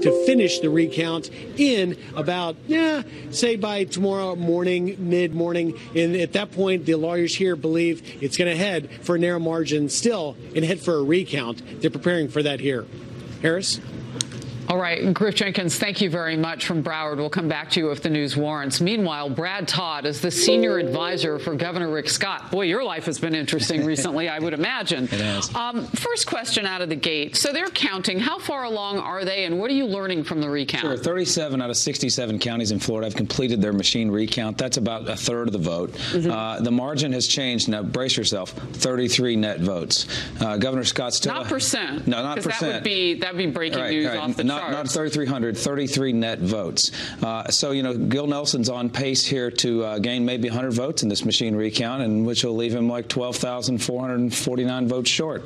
to finish the recount in about, say by tomorrow morning, mid-morning. And at that point, the lawyers here believe it's going to head for a narrow margin still and head for a recount. They're preparing for that here. Harris? All right, Griff Jenkins, thank you very much from Broward. We'll come back to you if the news warrants. Meanwhile, Brad Todd is the senior advisor for Governor Rick Scott. Boy, your life has been interesting recently, I would imagine. It has. First question out of the gate. So they're counting. How far along are they, and what are you learning from the recount? Sure. 37 out of 67 counties in Florida have completed their machine recount. That's about a third of the vote. The margin has changed. Now, brace yourself. 33 net votes. Governor Scott still... Not percent. No, not percent. That'd be breaking news off the charts. Not 3,300, 33 net votes. So, Gil Nelson's on pace here to gain maybe 100 votes in this machine recount, and which will leave him like 12,449 votes short.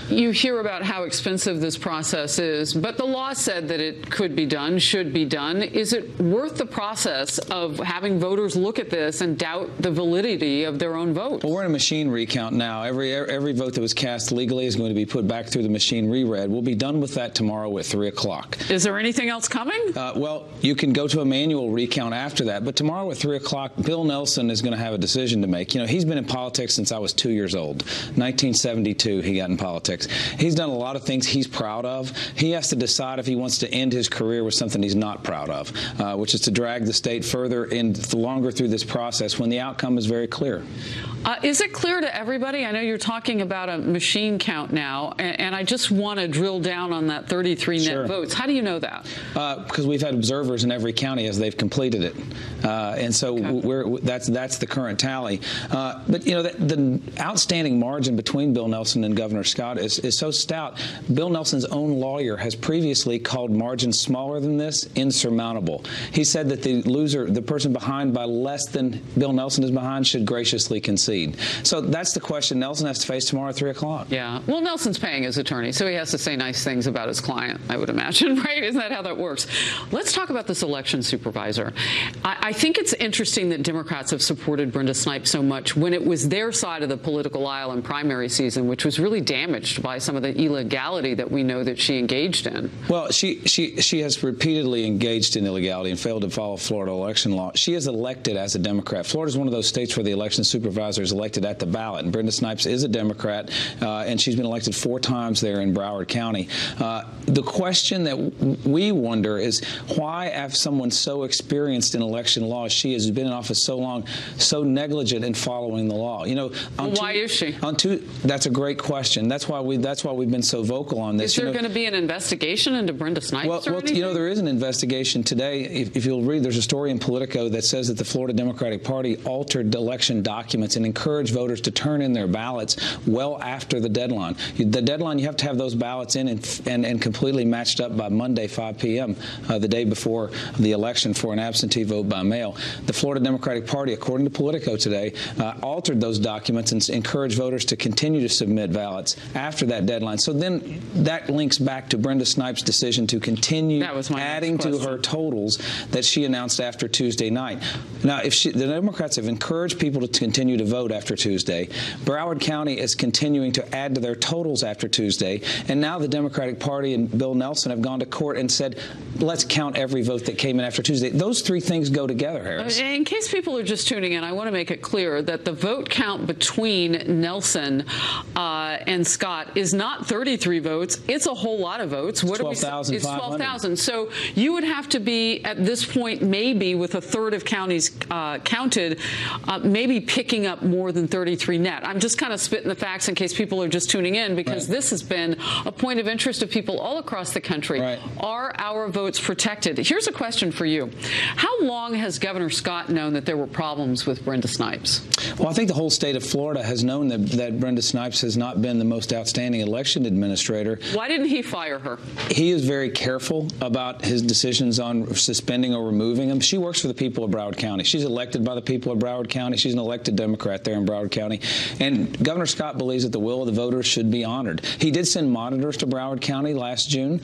You hear about how expensive this process is, but the law said that it could be done, should be done. Is it worth the process of having voters look at this and doubt the validity of their own vote? Well, we're in a machine recount now. Every vote that was cast legally is going to be put back through the machine reread. We'll be done with that tomorrow at 3 o'clock. Is there anything else coming? Well, you can go to a manual recount after that, but tomorrow at 3 o'clock, Bill Nelson is going to have a decision to make. He's been in politics since I was 2 years old. 1972, he got in politics. He's done a lot of things he's proud of. He has to decide if he wants to end his career with something he's not proud of, which is to drag the state further and longer through this process when the outcome is very clear. Is it clear to everybody? I know you're talking about a machine count now, and I just want to drill down on that 33 net votes. How do you know that? Because we've had observers in every county as they've completed it, and so that's the current tally. But the outstanding margin between Bill Nelson and Governor Scott is so stout. Bill Nelson's own lawyer has previously called margins smaller than this insurmountable. He said that the loser, the person behind by less than Bill Nelson is behind, should graciously concede. So that's the question Nelson has to face tomorrow at 3 o'clock. Yeah. Well, Nelson's paying his attorney, so he has to say nice things about his client, I would imagine, right? Isn't that how that works? Let's talk about this election supervisor. I think it's interesting that Democrats have supported Brenda Snipes so much when it was their side of the political aisle in primary season, which was really damaged by some of the illegality that we know that she engaged in. Well, she has repeatedly engaged in illegality and failed to follow Florida election law. She is elected as a Democrat. Florida is one of those states where the election supervisor is elected at the ballot, and Brenda Snipes is a Democrat, and she's been elected 4 times there in Broward County. The question that we wonder is why, have someone so experienced in election law, she has been in office so long, so negligent in following the law? Why is she? That's a great question. That's why we've been so vocal on this. Is there going to be an investigation into Brenda Snipes? Well, there is an investigation today. If you'll read, there's a story in Politico that says that the Florida Democratic Party altered election documents and encouraged voters to turn in their ballots well after the deadline. The deadline, you have to have those ballots in and completely matched up by Monday, 5 p.m., the day before the election, for an absentee vote by mail. The Florida Democratic Party, according to Politico today, altered those documents and encouraged voters to continue to submit ballots after that deadline. So then that links back to Brenda Snipes' decision to continue adding to her totals that she announced after Tuesday night. Now, the Democrats have encouraged people to continue to vote after Tuesday. Broward County is continuing to add to their totals after Tuesday, and now the Democratic Party and Bill Nelson have gone to court and said, let's count every vote that came in after Tuesday. Those 3 things go together, Harris. In case people are just tuning in, I want to make it clear that the vote count between Nelson and Scott is not 33 votes. It's a whole lot of votes. It's 12,500. It's 12,000. So you would have to be, at this point, maybe with a third of counties counted, maybe picking up more than 33 net. I'm just kind of spitting the facts in case people are just tuning in, because this has been a point of interest of people all across the country. Are our votes protected? Here's a question for you. How long has Governor Scott known that there were problems with Brenda Snipes? Well, I think the whole state of Florida has known that Brenda Snipes has not been the most outstanding election administrator. Why didn't he fire her? He is very careful about his decisions on suspending or removing them. She works for the people of Broward County. She's elected by the people of Broward County. She's an elected Democrat there in Broward County. And Governor Scott believes that the will of the voters should be honored. He did send monitors to Broward County last June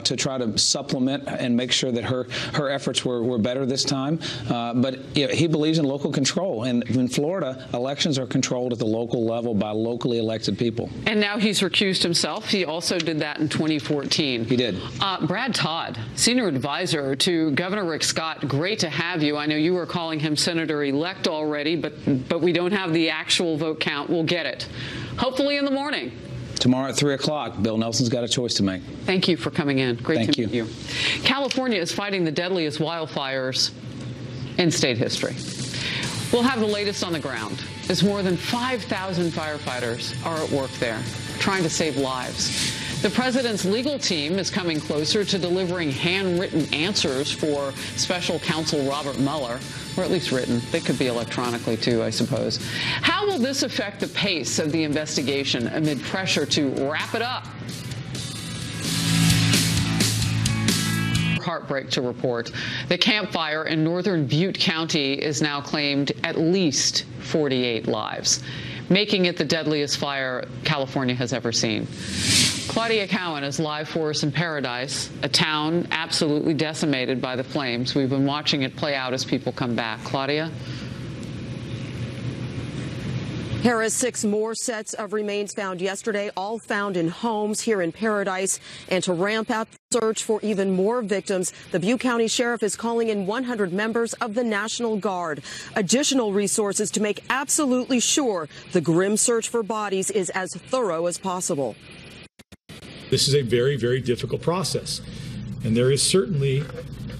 to try to supplement and make sure that her efforts were better this time. But he believes in local control. And in Florida, elections are controlled at the local level by locally elected people. And now he's recused himself. He also did that in 2014. He did. Brad Todd, senior advisor to Governor Rick Scott, great to have you. I know you were calling him Senator-elect already, but we don't have the actual vote count. We'll get it. Hopefully in the morning. Tomorrow at 3 o'clock, Bill Nelson's got a choice to make. Thank you for coming in. Great to meet you. Thank you. California is fighting the deadliest wildfires in state history. We'll have the latest on the ground as more than 5,000 firefighters are at work there, trying to save lives. The president's legal team is coming closer to delivering handwritten answers for special counsel Robert Mueller, or at least written. They could be electronically, too, I suppose. How will this affect the pace of the investigation amid pressure to wrap it up? Heartbreak to report. The Camp Fire in northern Butte County is now claimed at least 48 lives, making it the deadliest fire California has ever seen. Claudia Cowan is live for us in Paradise, a town absolutely decimated by the flames. We've been watching it play out as people come back. Claudia? Harris, 6 more sets of remains found yesterday, all found in homes here in Paradise. And to ramp up the search for even more victims, the Butte County Sheriff is calling in 100 members of the National Guard. Additional resources to make absolutely sure the grim search for bodies is as thorough as possible. This is a very, very difficult process. And there is certainly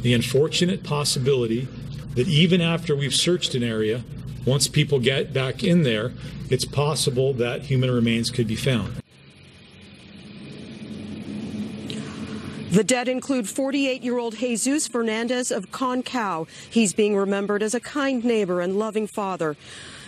the unfortunate possibility that even after we've searched an area, once people get back in there, it's possible that human remains could be found. The dead include 48-year-old Jesus Fernandez of Concau. He's being remembered as a kind neighbor and loving father.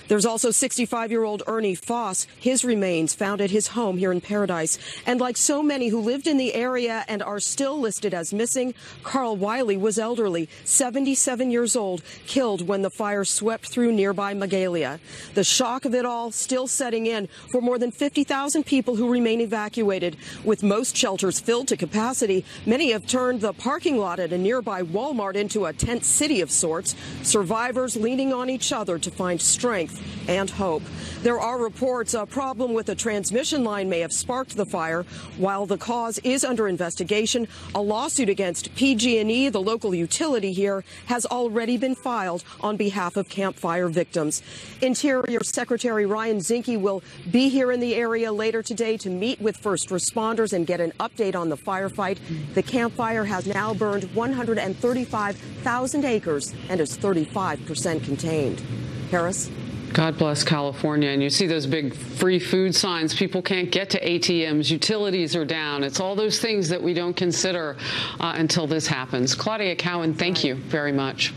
There's also 65-year-old Ernie Foss, his remains found at his home here in Paradise. And like so many who lived in the area and are still listed as missing, Carl Wiley was elderly, 77 years old, killed when the fire swept through nearby Magalia. The shock of it all still setting in for more than 50,000 people who remain evacuated. With most shelters filled to capacity, many have turned the parking lot at a nearby Walmart into a tent city of sorts, survivors leaning on each other to find strength and hope. There are reports a problem with a transmission line may have sparked the fire. While the cause is under investigation, a lawsuit against PG&E, the local utility here, has already been filed on behalf of Camp Fire victims. Interior Secretary Ryan Zinke will be here in the area later today to meet with first responders and get an update on the firefight. The Camp Fire has now burned 135,000 acres and is 35% contained. Harris? God bless California. And you see those big free food signs. People can't get to ATMs. Utilities are down. It's all those things that we don't consider until this happens. Claudia Cowan, thank you very much.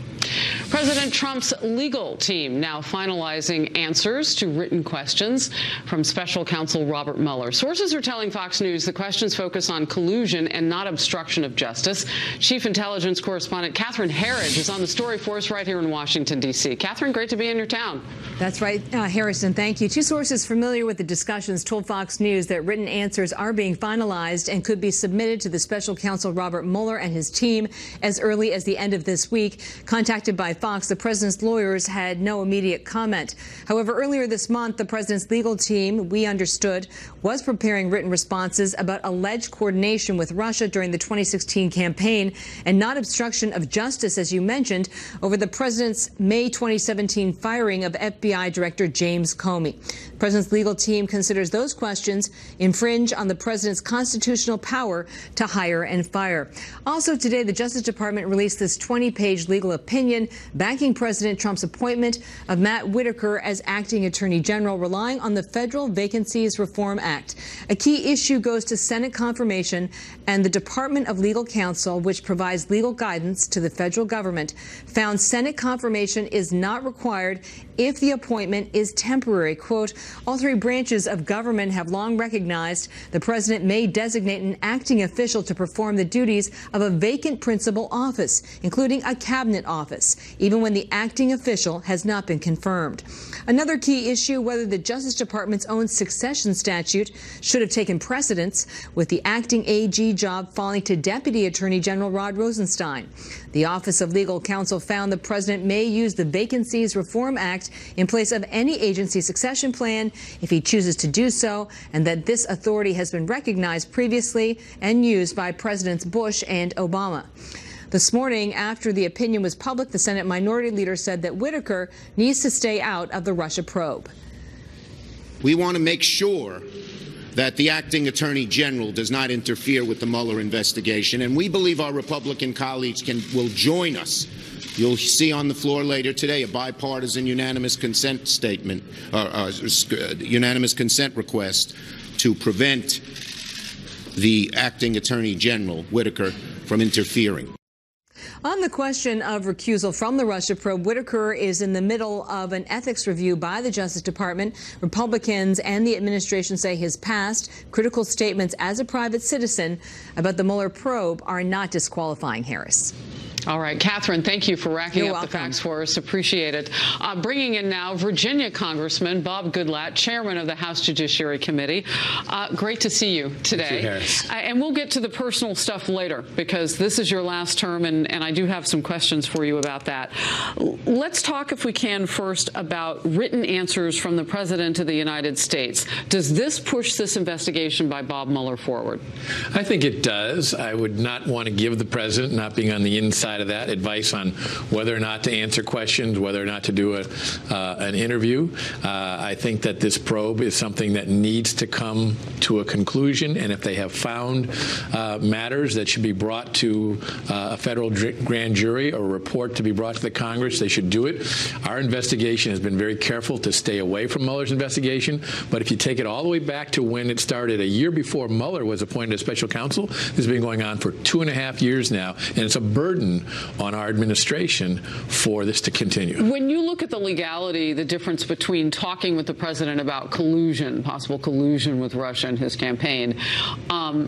President Trump's legal team now finalizing answers to written questions from special counsel Robert Mueller. Sources are telling Fox News the questions focus on collusion and not obstruction of justice. Chief Intelligence Correspondent Catherine Herridge is on the story for us right here in Washington, D.C. Catherine, great to be in your town. That's right, Harrison, thank you. 2 sources familiar with the discussions told Fox News that written answers are being finalized and could be submitted to the special counsel Robert Mueller and his team as early as the end of this week. Contacted by Fox, the president's lawyers had no immediate comment. However, earlier this month, the president's legal team, we understood, was preparing written responses about alleged coordination with Russia during the 2016 campaign and not obstruction of justice, as you mentioned, over the president's May 2017 firing of FBI Director James Comey. The president's legal team considers those questions infringe on the president's constitutional power to hire and fire. Also today, the Justice Department released this 20-page legal opinion backing President Trump's appointment of Matt Whitaker as acting attorney general, relying on the Federal Vacancies Reform Act. A key issue goes to Senate confirmation, and the Department of Legal Counsel, which provides legal guidance to the federal government, found Senate confirmation is not required if the appointment is temporary. Quote, all 3 branches of government have long recognized the president may designate an acting official to perform the duties of a vacant principal office, including a cabinet office. office, even when the acting official has not been confirmed. Another key issue, whether the Justice Department's own succession statute should have taken precedence, with the acting AG job falling to Deputy Attorney General Rod Rosenstein. The Office of Legal Counsel found the president may use the Vacancies Reform Act in place of any agency succession plan if he chooses to do so, and that this authority has been recognized previously and used by Presidents Bush and Obama. This morning, after the opinion was public, the Senate Minority Leader said that Whitaker needs to stay out of the Russia probe. We want to make sure that the acting Attorney General does not interfere with the Mueller investigation, and we believe our Republican colleagues will join us. You'll see on the floor later today a bipartisan unanimous consent statement, unanimous consent request to prevent the acting Attorney General, Whitaker, from interfering. On the question of recusal from the Russia probe, Whitaker is in the middle of an ethics review by the Justice Department. Republicans and the administration say his past critical statements as a private citizen about the Mueller probe are not disqualifying Harris. All right, Catherine, thank you for racking You're up welcome. the facts for us. Appreciate it. Bringing in now Virginia Congressman Bob Goodlatte, chairman of the House Judiciary Committee. Great to see you today. Thank you, Harris. And we'll get to the personal stuff later, because this is your last term, and I do have some questions for you about that. Let's talk, if we can, first about written answers from the President of the United States. Does this push this investigation by Bob Mueller forward? I think it does. I would not want to give the President, not being on the inside of that, advice on whether or not to answer questions, whether or not to do an interview. I think that this probe is something that needs to come to a conclusion, and if they have found matters that should be brought to a federal grand jury or a report to be brought to the Congress, they should do it. Our investigation has been very careful to stay away from Mueller's investigation, but if you take it all the way back to when it started a year before Mueller was appointed as special counsel, this has been going on for 2.5 years now, and it's a burden on our administration for this to continue. When you look at the legality, the difference between talking with the president about collusion, possible collusion with Russia and his campaign,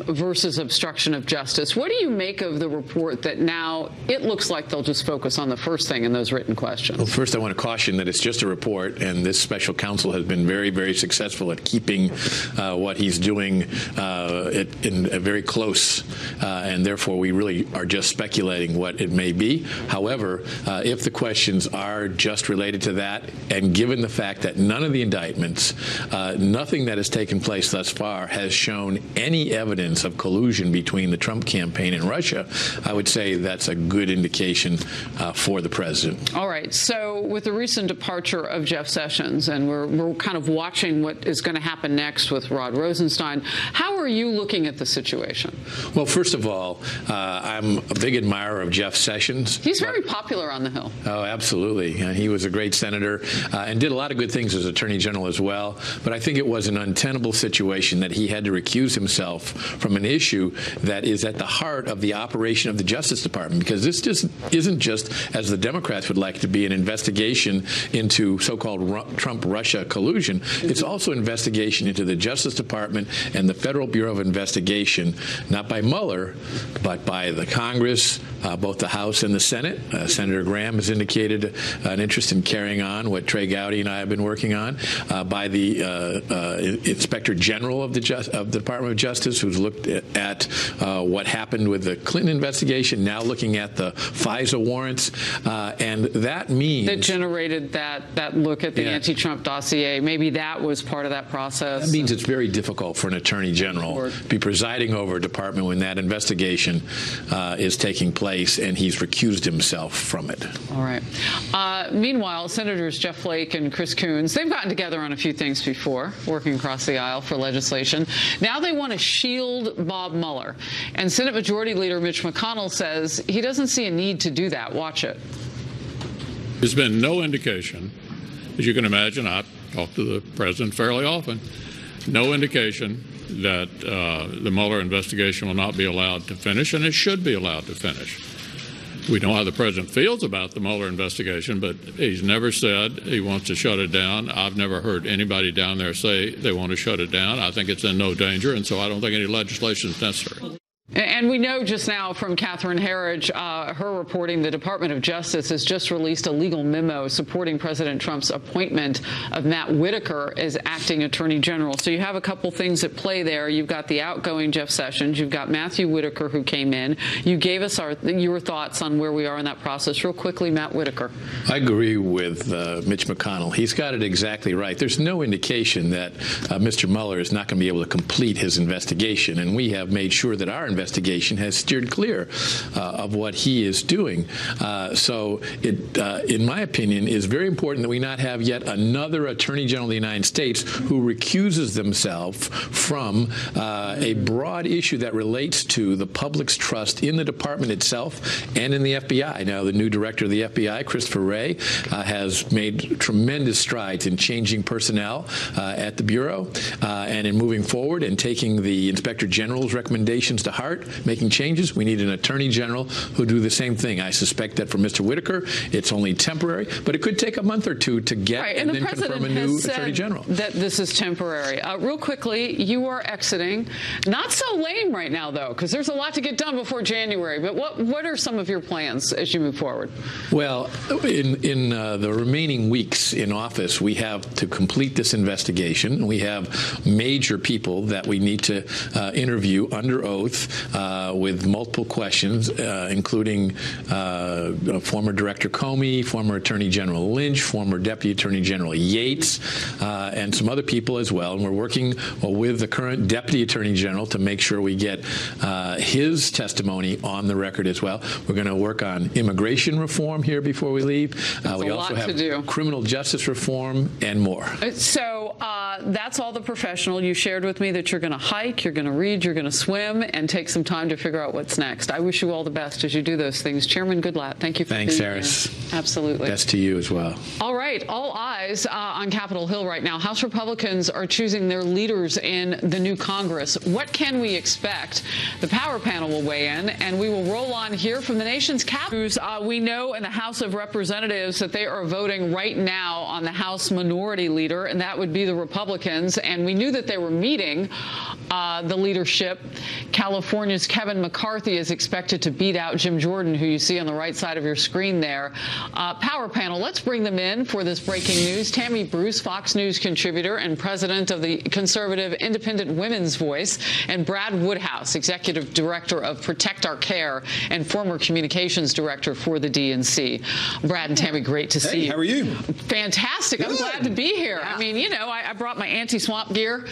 versus obstruction of justice, what do you make of the report that now it looks like they'll just focus on the first thing in those written questions? Well, first I want to caution that it's just a report, and this special counsel has been very, very successful at keeping what he's doing very close, and therefore we really are just speculating what it may be. However, if the questions are just related to that, and given the fact that none of the indictments, nothing that has taken place thus far has shown any evidence of collusion between the Trump campaign and Russia, I would say that's a good indication for the president. All right. So with the recent departure of Jeff Sessions, and we're kind of watching what is going to happen next with Rod Rosenstein, how are you looking at the situation? Well, first of all, I'm a big admirer of Jeff Sessions. He's very popular on the Hill. Oh, absolutely. He was a great senator and did a lot of good things as Attorney General as well. But I think it was an untenable situation that he had to recuse himself from an issue that is at the heart of the operation of the Justice Department, because this just isn't just, as the Democrats would like to be, an investigation into so-called Trump-Russia collusion. It's also an investigation into the Justice Department and the Federal Bureau of Investigation, not by Mueller, but by the Congress, both the House and the Senate. Senator Graham has indicated an interest in carrying on what Trey Gowdy and I have been working on, by the Inspector General of the Department of Justice, who's looked at what happened with the Clinton investigation, now looking at the FISA warrants, and that means that generated that look at the anti-Trump dossier. Maybe that was part of that process. That means it's very difficult for an Attorney General to be presiding over a department when that investigation is taking place, and he's recused himself from it. All right. Meanwhile, Senators Jeff Flake and Chris Coons, they've gotten together on a few things before, working across the aisle for legislation. Now they want to shield Bob Mueller. And Senate Majority Leader Mitch McConnell says he doesn't see a need to do that. Watch it. There's been no indication, as you can imagine, I talk to the president fairly often, no indication that the Mueller investigation will not be allowed to finish, and it should be allowed to finish. We know how the president feels about the Mueller investigation, but he's never said he wants to shut it down. I've never heard anybody down there say they want to shut it down. I think it's in no danger, and so I don't think any legislation is necessary. And we know just now from Catherine Herridge, her reporting, the Department of Justice has just released a legal memo supporting President Trump's appointment of Matt Whitaker as acting attorney general. So you have a couple things at play there. You've got the outgoing Jeff Sessions. You've got Matthew Whitaker, who came in. You gave us your thoughts on where we are in that process. Real quickly, Matt Whitaker. I agree with Mitch McConnell. He's got it exactly right. There's no indication that Mr. Mueller is not going to be able to complete his investigation, and we have made sure that our investigation has steered clear of what he is doing. So it, in my opinion, is very important that we not have yet another Attorney General of the United States who recuses themselves from a broad issue that relates to the public's trust in the department itself and in the FBI. Now, the new director of the FBI, Christopher Wray, has made tremendous strides in changing personnel at the Bureau and in moving forward and taking the Inspector General's recommendations to heart, making changes. We need an Attorney General who do the same thing. I suspect that for Mr. Whitaker, it's only temporary, but it could take a month or two to get and then confirm a new Attorney General. That this is temporary. Real quickly, you are exiting. Not so lame right now, though, because there's a lot to get done before January. But what are some of your plans as you move forward? Well, in the remaining weeks in office, we have to complete this investigation. We have major people that we need to interview under oath with multiple questions, including former Director Comey, former Attorney General Lynch, former Deputy Attorney General Yates, and some other people as well. And we're working with the current Deputy Attorney General to make sure we get his testimony on the record as well. We're going to work on immigration reform here before we leave. We also have criminal justice reform and more. So that's all the professional. You shared with me that you're going to hike, you're going to read, you're going to swim, and take some time to figure out what's next. I wish you all the best as you do those things. Chairman Goodlatte, thank you for being here. Thanks, Harris. Absolutely. Best to you as well. All right. All eyes on Capitol Hill right now. House Republicans are choosing their leaders in the new Congress. What can we expect? The power panel will weigh in, and we will roll on here from the nation's capital. We know in the House of Representatives that they are voting right now on the House Minority Leader, and that would be the Republicans. And we knew that they were meeting the leadership. California's Kevin McCarthy is expected to beat out Jim Jordan, who you see on the right side of your screen there. Power panel, let's bring them in for this breaking news. Tammy Bruce, Fox News contributor and president of the conservative Independent Women's Voice, and Brad Woodhouse, executive director of Protect Our Care and former communications director for the DNC. Brad and Tammy, great to see you. How are you? Fantastic. Good. I'm glad to be here. Yeah. I mean, you know, I brought my anti-swamp gear.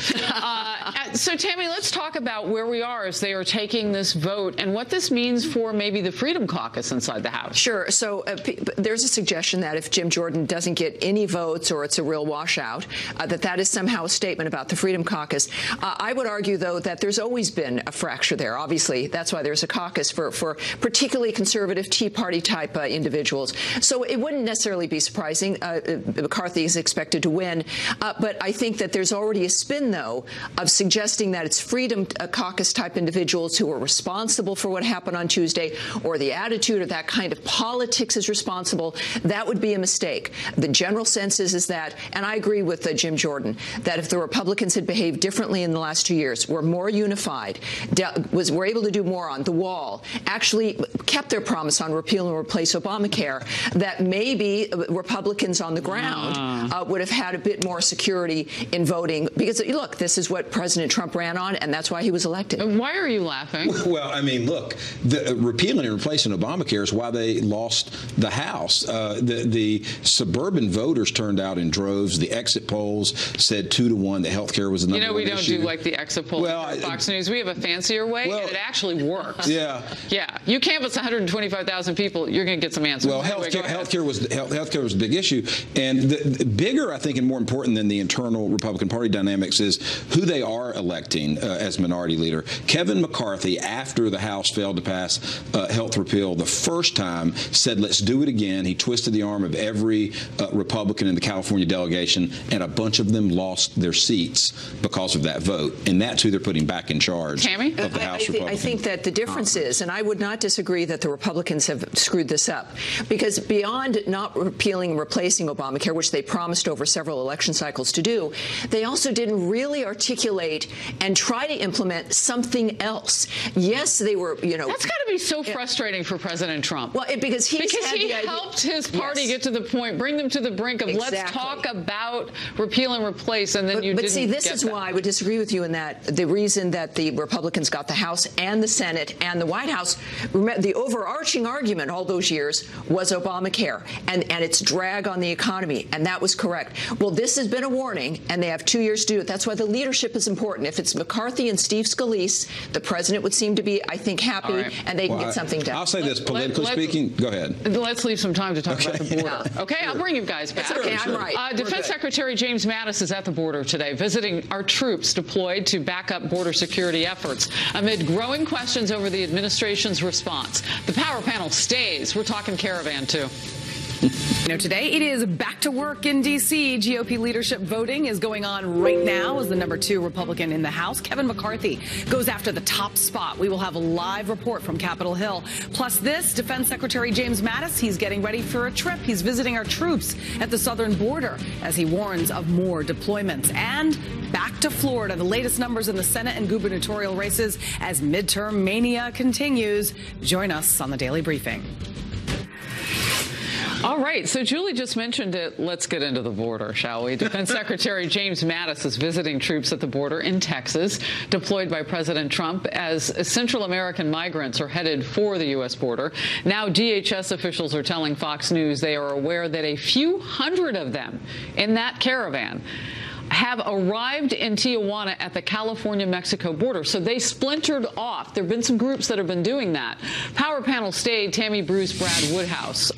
So, Tammy, let's talk about where we are as they are taking this vote and what this means for maybe the Freedom Caucus inside the House. Sure. So there's a suggestion that if Jim Jordan doesn't get any votes or it's a real washout, that is somehow a statement about the Freedom Caucus. I would argue, though, that there's always been a fracture there. Obviously, that's why there's a caucus for particularly conservative Tea Party type individuals. So it wouldn't necessarily be surprising. McCarthy is expected to win. But I think that there's already a spin, though, of suggesting that it's Freedom Caucus type individuals who are responsible for what happened on Tuesday, or the attitude or that kind of politics is responsible. That would be a mistake. The general sense is that, and I agree with Jim Jordan, that if the Republicans had behaved differently in the last 2 years, were more unified, were able to do more on the wall, actually kept their promise on repeal and replace Obamacare, that maybe Republicans on the ground would have had a bit more security in voting. Because, look, this is what President Trump ran on, and that's why he was elected. Why are you laughing? Well, I mean, look, the repealing and replacing Obamacare is why they lost the House. The suburban voters turned out in droves. The exit polls said 2-1 that health care was the number one issue. We don't do like the exit polls on Fox News. We have a fancier way, and it actually works. Yeah. Yeah. You canvass 125,000 people, you're going to get some answers. Well, health care was a big issue. And the bigger, I think, and more important than the internal Republican Party dynamics is who they are electing as minority leader. Kevin McCarthy, after the House failed to pass health repeal the first time, said, let's do it again. He twisted the arm of every Republican in the California delegation, and a bunch of them lost their seats because of that vote. And that's who they're putting back in charge of the House Republicans. I think that the difference is, and I would not disagree that the Republicans have screwed this up, because beyond not repealing and replacing Obamacare, which they promised over several election cycles to do, they also didn't really articulate and try to implement something else. Yes, they were, you know. That's got to be so frustrating for President Trump. Well, because he helped his party get to the point, bring them to the brink of let's talk about repeal and replace, and then you didn't But see, this is why I would disagree with you in that the reason that the Republicans got the House and the Senate and the White House, the overarching argument all those years was Obamacare and its drag on the economy, and that was correct. Well, this has been a warning, and they have 2 years to do it. That's why the leadership is important. If it's McCarthy and Steve Scalise, the president would seem to be, I think, happy, and they can get something done. I'll say this, politically speaking, go ahead. Let's leave some time to talk about the border. Okay, I'll bring you guys back. Okay, I'm right. Defense Secretary James Mattis is at the border today, visiting our troops deployed to back up border security efforts amid growing questions over the administration's response. The power panel stays. We're talking caravan, too. Today it is back to work in D.C. GOP leadership voting is going on right now as the #2 Republican in the House, Kevin McCarthy, goes after the top spot. We will have a live report from Capitol Hill. Plus this, Defense Secretary James Mattis, he's getting ready for a trip. He's visiting our troops at the southern border as he warns of more deployments. And back to Florida, the latest numbers in the Senate and gubernatorial races as midterm mania continues. Join us on the Daily Briefing. All right, so Julie just mentioned it. Let's get into the border, shall we? Defense Secretary James Mattis is visiting troops at the border in Texas, deployed by President Trump as Central American migrants are headed for the U.S. border. Now DHS officials are telling Fox News they are aware that a few hundred of them in that caravan have arrived in Tijuana at the California-Mexico border. So they splintered off. There have been some groups that have been doing that. Power panel stayed, Tammy Bruce, Brad Woodhouse.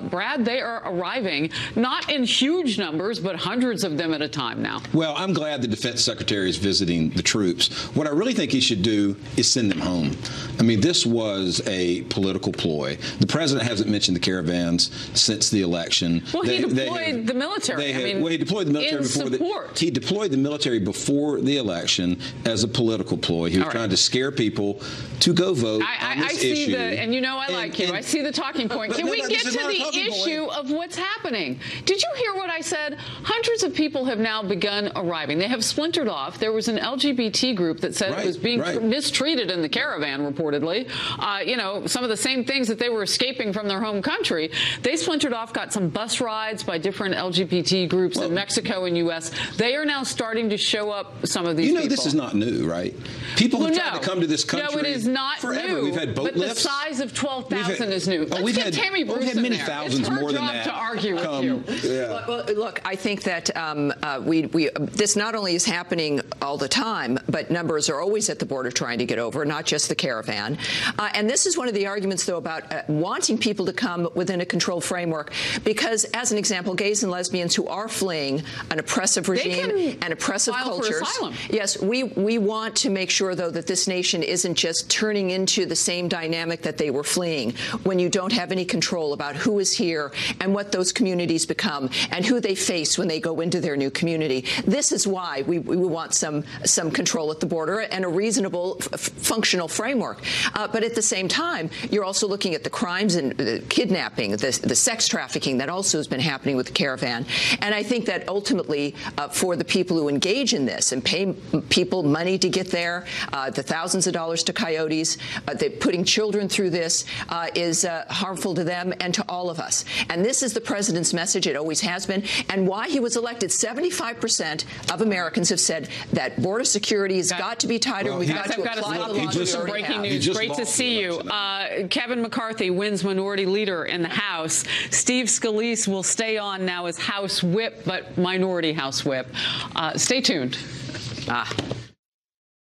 Brad, they are arriving, not in huge numbers, but hundreds of them at a time now. Well, I'm glad the Defense Secretary is visiting the troops. What I really think he should do is send them home. I mean, this was a political ploy. The president hasn't mentioned the caravans since the election. Well, he deployed the military. He deployed the military before he deployed the military before the election as a political ploy. He was trying to scare people to go vote on this issue. And you know I like you. I see the talking point. Can we get to the issue of what's happening? Did you hear what I said? Hundreds of people have now begun arriving. They have splintered off. There was an LGBT group that said it was being mistreated in the caravan, reportedly. You know, some of the same things that they were escaping from their home country. They splintered off, got some bus rides by different LGBT groups in Mexico and U.S. They are now starting to show up, some of these people. This is not new, right? People have tried to come to this country. No, it is not forever. new. We've had boat lifts. The size of 12,000 is new. Let's get Tammy Bruce we've had many in there. thousands more than that. It's her job to argue with you. Yeah. Well, look, I think that this not only is happening all the time, but numbers are always at the border trying to get over, not just the caravan. And this is one of the arguments, though, about wanting people to come within a controlled framework, because, as an example, gays and lesbians who are fleeing an oppressive regime and oppressive cultures. Yes, we want to make sure, though, that this nation isn't just turning into the same dynamic that they were fleeing, when you don't have any control about who is here and what those communities become and who they face when they go into their new community. This is why we want some control at the border and a reasonable, functional framework. But at the same time, you're also looking at the crimes and the kidnapping, the sex trafficking that also has been happening with the caravan. And I think that ultimately, for the people who engage in this and pay people money to get there, the thousands of dollars to coyotes, putting children through this is harmful to them and to all of us. And this is the president's message. It always has been. And why he was elected, 75% of Americans have said that border security has got to be tighter. We've got to apply the laws. Breaking news. Great to see you. Kevin McCarthy wins Minority Leader in the House. Steve Scalise will stay on now as House Whip, but Minority House Whip. Stay tuned.